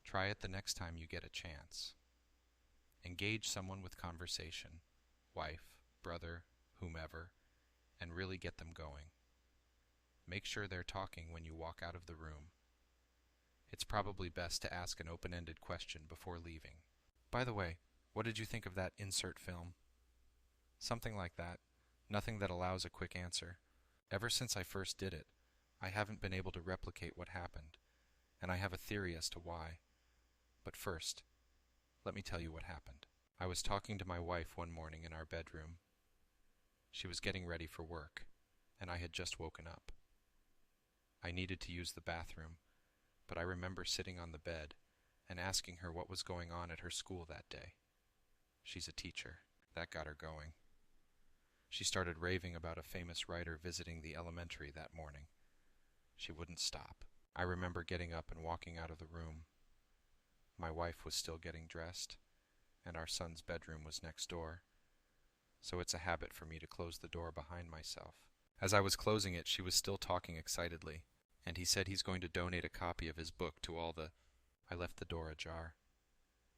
Try it the next time you get a chance. Engage someone with conversation, wife, brother, whomever, and really get them going. Make sure they're talking when you walk out of the room. It's probably best to ask an open-ended question before leaving. By the way, what did you think of that insert film? Something like that. Nothing that allows a quick answer. Ever since I first did it, I haven't been able to replicate what happened, and I have a theory as to why. But first, let me tell you what happened. I was talking to my wife one morning in our bedroom. She was getting ready for work, and I had just woken up. I needed to use the bathroom, but I remember sitting on the bed and asking her what was going on at her school that day. She's a teacher. That got her going. She started raving about a famous writer visiting the elementary that morning. She wouldn't stop. I remember getting up and walking out of the room. My wife was still getting dressed, and our son's bedroom was next door, so it's a habit for me to close the door behind myself. As I was closing it, she was still talking excitedly, and he said he's going to donate a copy of his book to all the... I left the door ajar.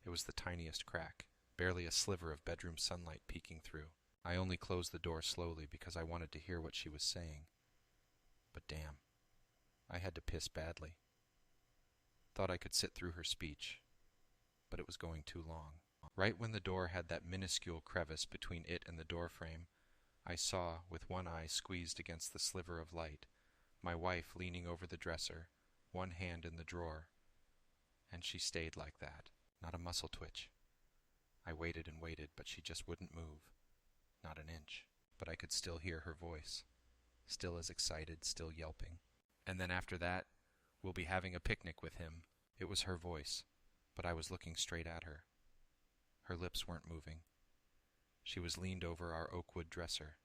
It was the tiniest crack, barely a sliver of bedroom sunlight peeking through. I only closed the door slowly because I wanted to hear what she was saying. But damn, I had to piss badly. Thought I could sit through her speech, but it was going too long. Right when the door had that minuscule crevice between it and the doorframe, I saw, with one eye squeezed against the sliver of light, my wife leaning over the dresser, one hand in the drawer. And she stayed like that, not a muscle twitch. I waited and waited, but she just wouldn't move. Not an inch. But I could still hear her voice. Still as excited, still yelping. And then after that, we'll be having a picnic with him. It was her voice, but I was looking straight at her. Her lips weren't moving. She was leaned over our oak wood dresser,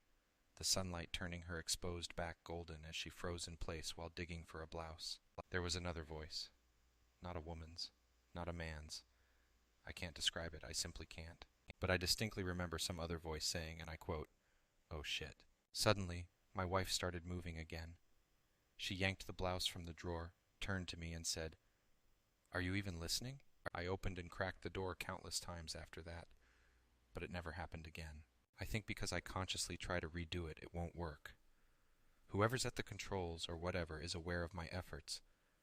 the sunlight turning her exposed back golden as she froze in place while digging for a blouse. There was another voice. Not a woman's, not a man's. I can't describe it, I simply can't. But I distinctly remember some other voice saying, and I quote, "Oh shit." Suddenly, my wife started moving again. She yanked the blouse from the drawer, turned to me and said, "Are you even listening?" I opened and cracked the door countless times after that, but it never happened again. I think because I consciously try to redo it, it won't work. Whoever's at the controls or whatever is aware of my efforts.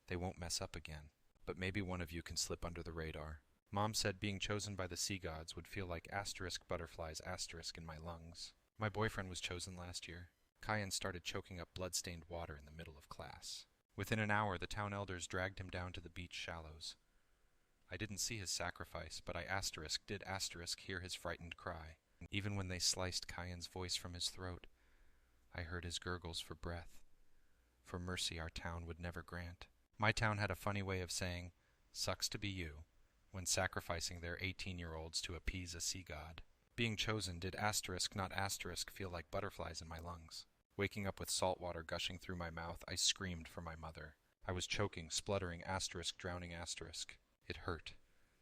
They won't mess up again. But maybe one of you can slip under the radar. Mom said being chosen by the sea gods would feel like asterisk butterflies asterisk in my lungs. My boyfriend was chosen last year. Kyan started choking up blood-stained water in the middle of class. Within an hour, the town elders dragged him down to the beach shallows. I didn't see his sacrifice, but I did hear his frightened cry. Even when they sliced Kyan's voice from his throat, I heard his gurgles for breath. For mercy our town would never grant. My town had a funny way of saying, "Sucks to be you," when sacrificing their 18-year-olds to appease a sea god. Being chosen did not feel like butterflies in my lungs. Waking up with salt water gushing through my mouth, I screamed for my mother. I was choking, spluttering, drowning. It hurt,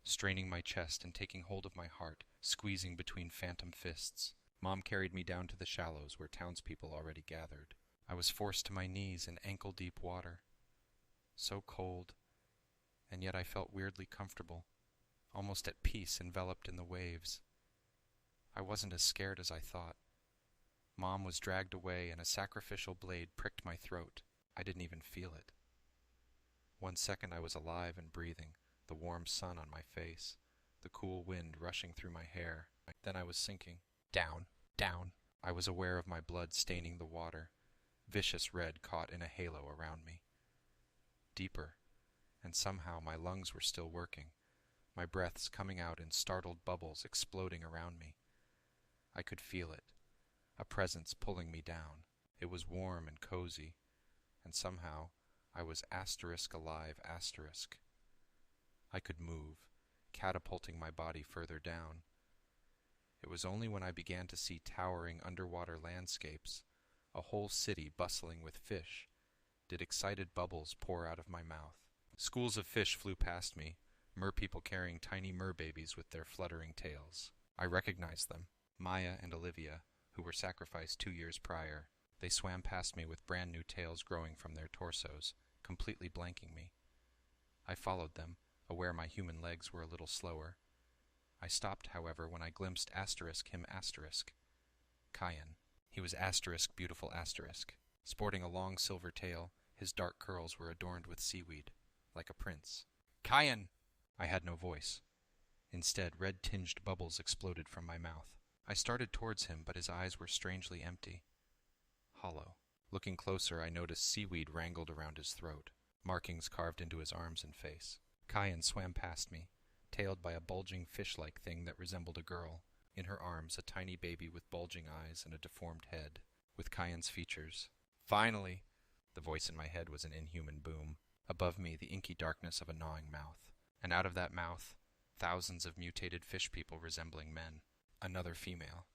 straining my chest and taking hold of my heart, squeezing between phantom fists. Mom carried me down to the shallows where townspeople already gathered. I was forced to my knees in ankle-deep water. So cold, and yet I felt weirdly comfortable, almost at peace enveloped in the waves. I wasn't as scared as I thought. Mom was dragged away and a sacrificial blade pricked my throat. I didn't even feel it. 1 second I was alive and breathing, the warm sun on my face, the cool wind rushing through my hair. Then I was sinking. Down, down. I was aware of my blood staining the water, vicious red caught in a halo around me. Deeper, and somehow my lungs were still working, my breaths coming out in startled bubbles exploding around me. I could feel it, a presence pulling me down. It was warm and cozy, and somehow I was alive. I could move, catapulting my body further down. It was only when I began to see towering underwater landscapes, a whole city bustling with fish, did excited bubbles pour out of my mouth. Schools of fish flew past me, merpeople carrying tiny merbabies with their fluttering tails. I recognized them, Maya and Olivia, who were sacrificed 2 years prior. They swam past me with brand new tails growing from their torsos, completely blanking me. I followed them, aware my human legs were a little slower. I stopped, however, when I glimpsed him Cayenne. He was beautiful asterisk. Sporting a long silver tail, his dark curls were adorned with seaweed, like a prince. Cayenne! I had no voice. Instead, red-tinged bubbles exploded from my mouth. I started towards him, but his eyes were strangely empty, hollow. Looking closer, I noticed seaweed wrangled around his throat, markings carved into his arms and face. Cayenne swam past me, tailed by a bulging fish-like thing that resembled a girl. In her arms, a tiny baby with bulging eyes and a deformed head, with Cayenne's features. Finally! The voice in my head was an inhuman boom. Above me, the inky darkness of a gnawing mouth. And out of that mouth, thousands of mutated fish people resembling men. Another female.